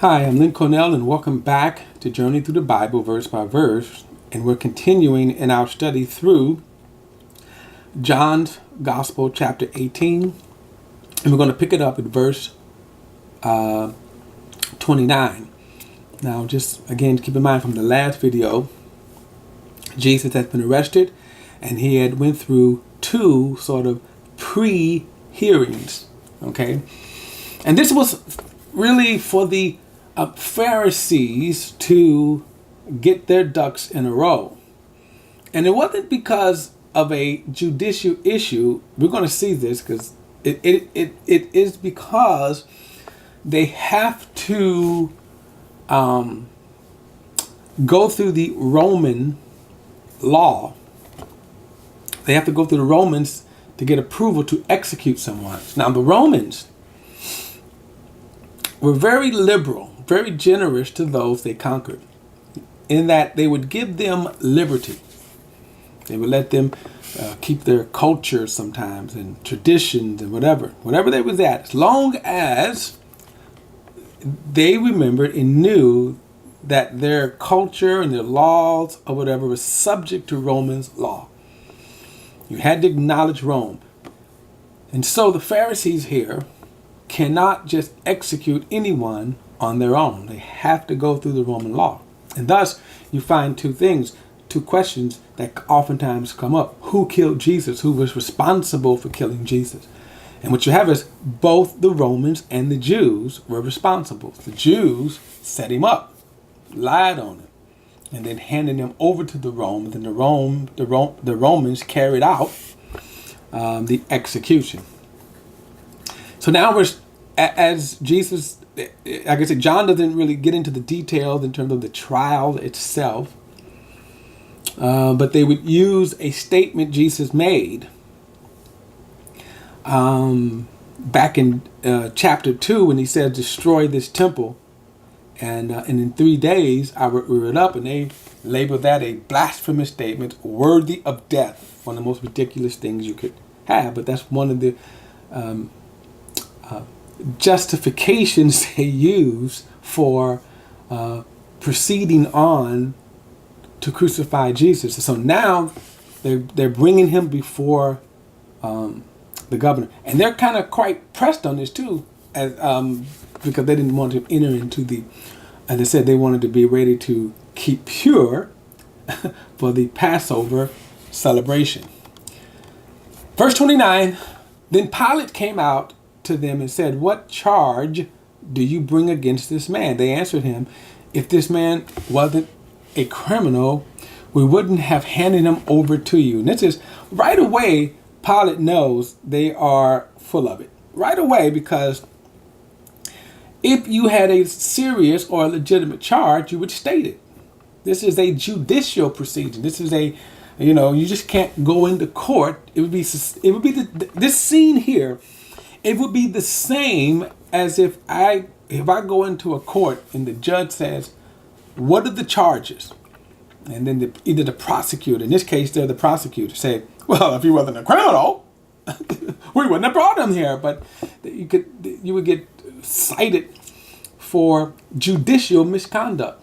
Hi, I'm Lynn Cornell, and welcome back to Journey Through the Bible, verse by verse. And we're continuing in our study through John's Gospel, chapter 18. And we're going to pick it up at verse 29. Now, just again, keep in mind from the last video, Jesus had been arrested, and he had went through two sort of pre-hearings. Okay? And this was really for the Pharisees to get their ducks in a row. And it wasn't because of a judicial issue. We're going to see this because it is because they have to go through the Roman law. They have to go through the Romans to get approval to execute someone. Now, the Romans were very liberal, very generous to those they conquered, in that they would give them liberty. They would let them keep their culture sometimes and traditions and whatever they was at, as long as they remembered and knew that their culture and their laws or whatever was subject to Romans law. You had to acknowledge Rome. And so the Pharisees here cannot just execute anyone on their own. They have to go through the Roman law. And thus, you find two questions that oftentimes come up. Who killed Jesus? Who was responsible for killing Jesus? And what you have is both the Romans and the Jews were responsible. The Jews set him up, lied on him, and then handed him over to the Romans. And the Romans carried out the execution. So now as Jesus, like I said, John doesn't really get into the details in terms of the trial itself, but they would use a statement Jesus made back in chapter 2 when he said, "Destroy this temple, and in 3 days I will rear it up," and they labeled that a blasphemous statement, worthy of death, one of the most ridiculous things you could have. But that's one of the justifications they use for proceeding on to crucify Jesus. So now they're bringing him before the governor, and they're kind of quite pressed on this too, as because they didn't want to enter into the, as I said, they wanted to be ready to keep pure for the Passover celebration. Verse 29, then Pilate came out to them and said, "What charge do you bring against this man?" They answered him, "If this man wasn't a criminal, we wouldn't have handed him over to you." And this is right away, Pilate knows they are full of it. Right away, because if you had a serious or legitimate charge, you would state it. This is a judicial proceeding. This is you just can't go into court. It would be this scene here. It would be the same as if I go into a court and the judge says, "What are the charges?" And then either the prosecutor, in this case, they're the prosecutor, say, "Well, if he wasn't a criminal, we wouldn't have brought him here." But you would get cited for judicial misconduct.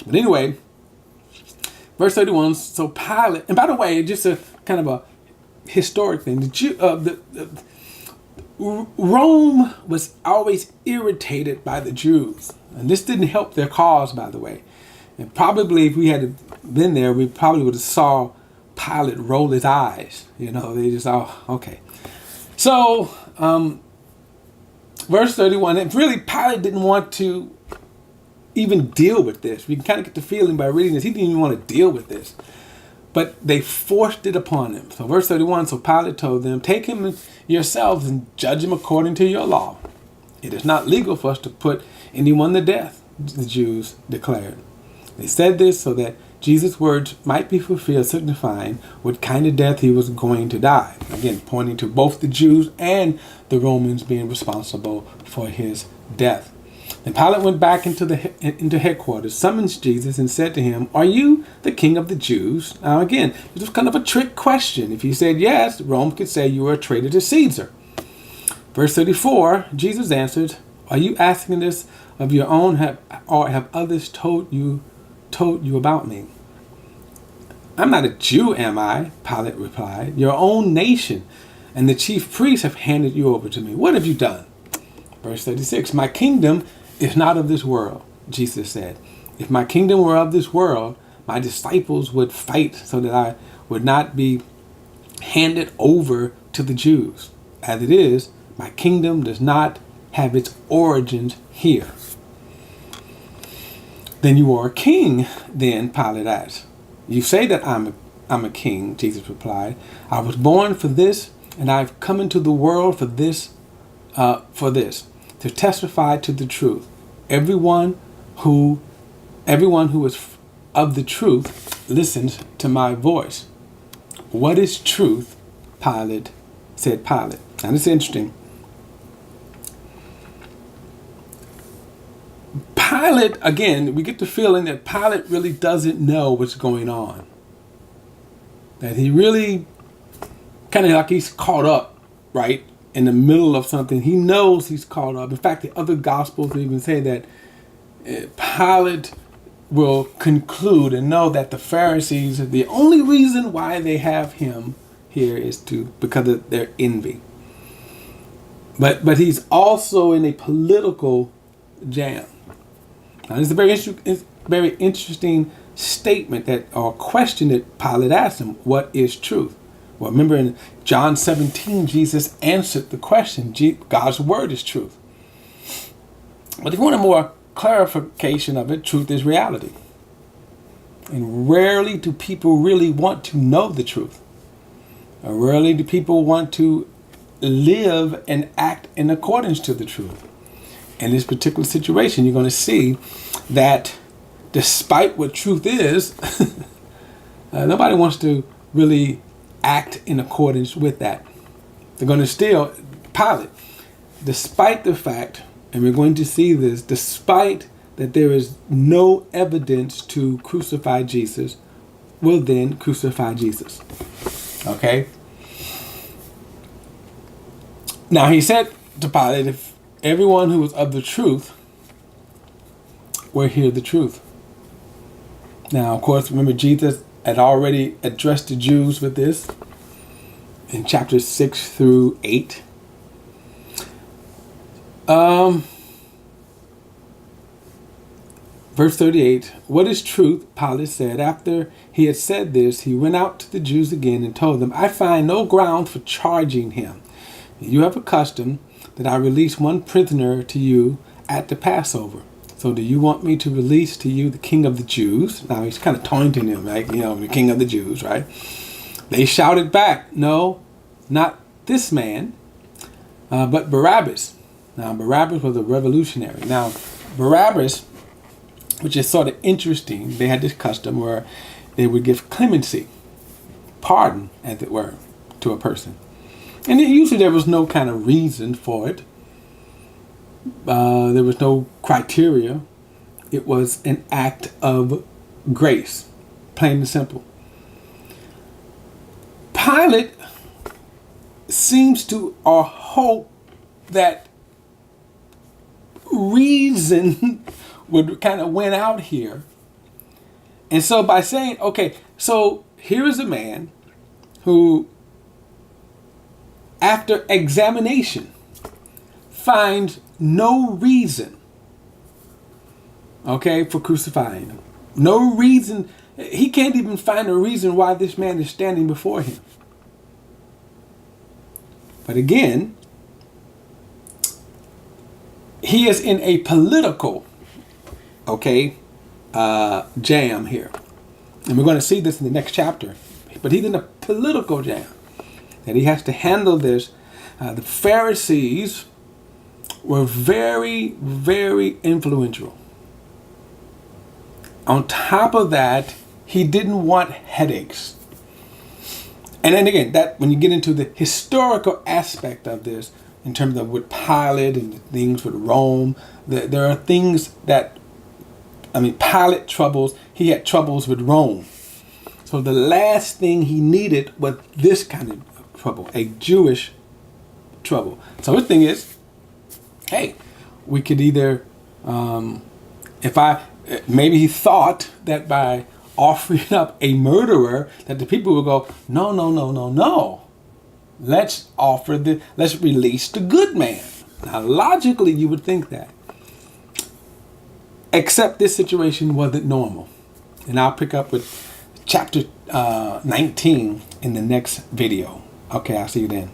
But anyway, verse 31. So Pilate, and by the way, just a kind of a historic thing. Rome was always irritated by the Jews, and this didn't help their cause, by the way. And probably if we had been there, we probably would have saw Pilate roll his eyes. They just, okay. So, verse 31, and really Pilate didn't want to even deal with this. We can kind of get the feeling by reading this, he didn't even want to deal with this. But they forced it upon him. So verse 31, so Pilate told them, "Take him yourselves and judge him according to your law. It is not legal for us to put anyone to death," the Jews declared. They said this so that Jesus' words might be fulfilled, signifying what kind of death he was going to die. Again, pointing to both the Jews and the Romans being responsible for his death. Then Pilate went back into headquarters, summoned Jesus, and said to him, "Are you the king of the Jews?" Now again, this was kind of a trick question. If he said yes, Rome could say you were a traitor to Caesar. Verse 34, Jesus answered, Are you asking this of your own, or have others told you about me? I'm not a Jew, am I? Pilate replied. Your own nation and the chief priests have handed you over to me. What have you done? Verse 36, my kingdom is not of this world, Jesus said. If my kingdom were of this world, my disciples would fight so that I would not be handed over to the Jews. As it is, my kingdom does not have its origins here. Then you are a king, then, Pilate asked. You say that I'm a king, Jesus replied. I was born for this, and I've come into the world for this, to testify to the truth. Everyone who is of the truth listens to my voice. What is truth? Said Pilate. Now this is interesting. Pilate, again, we get the feeling that Pilate really doesn't know what's going on. That he really kind of like he's caught up, right, in the middle of something. He knows he's caught up. In fact, the other Gospels even say that Pilate will conclude and know that the Pharisees, the only reason why they have him here is because of their envy. But he's also in a political jam. Now, this is a very interesting statement or question that Pilate asked him. What is truth? Well, remember in John 17, Jesus answered the question. God's word is truth. But if you want a more clarification of it, truth is reality. And rarely do people really want to know the truth. Or rarely do people want to live and act in accordance to the truth. In this particular situation, you're going to see that despite what truth is, nobody wants to really act in accordance with that. They're going to still, Pilate, despite the fact, and we're going to see this, despite that there is no evidence to crucify Jesus, will then crucify Jesus. Okay? Now he said to Pilate, if everyone who is of the truth will hear the truth. Now, of course, remember Jesus had already addressed the Jews with this in chapters 6 through 8. Verse 38, what is truth? Pilate said. After he had said this, he went out to the Jews again and told them, I find no ground for charging him. You have a custom that I release one prisoner to you at the Passover. So do you want me to release to you the king of the Jews? Now he's kind of taunting him, right? The king of the Jews, right? They shouted back, no, not this man, but Barabbas. Now Barabbas was a revolutionary. Now Barabbas, which is sort of interesting, they had this custom where they would give clemency, pardon, as it were, to a person. And usually there was no kind of reason for it. There was no criteria. It was an act of grace, plain and simple. Pilate seems to hope that reason would kind of win out here. And so by saying, okay, so here is a man who, after examination, finds no reason, okay, for crucifying him. No reason. He can't even find a reason why this man is standing before him. But again, he is in a political, jam here. And we're going to see this in the next chapter. But he's in a political jam that he has to handle this. The Pharisees were very, very influential. On top of that, he didn't want headaches. And then again, that when you get into the historical aspect of this, in terms of with Pilate and the things with Rome, there are things that, Pilate he had troubles with Rome. So the last thing he needed was this kind of trouble, a Jewish trouble. So his thing is, hey, we could either, maybe he thought that by offering up a murderer, that the people would go, no, no, no, no, no. Let's release the good man. Now, logically, you would think that. Except this situation wasn't normal. And I'll pick up with chapter 19 in the next video. Okay, I'll see you then.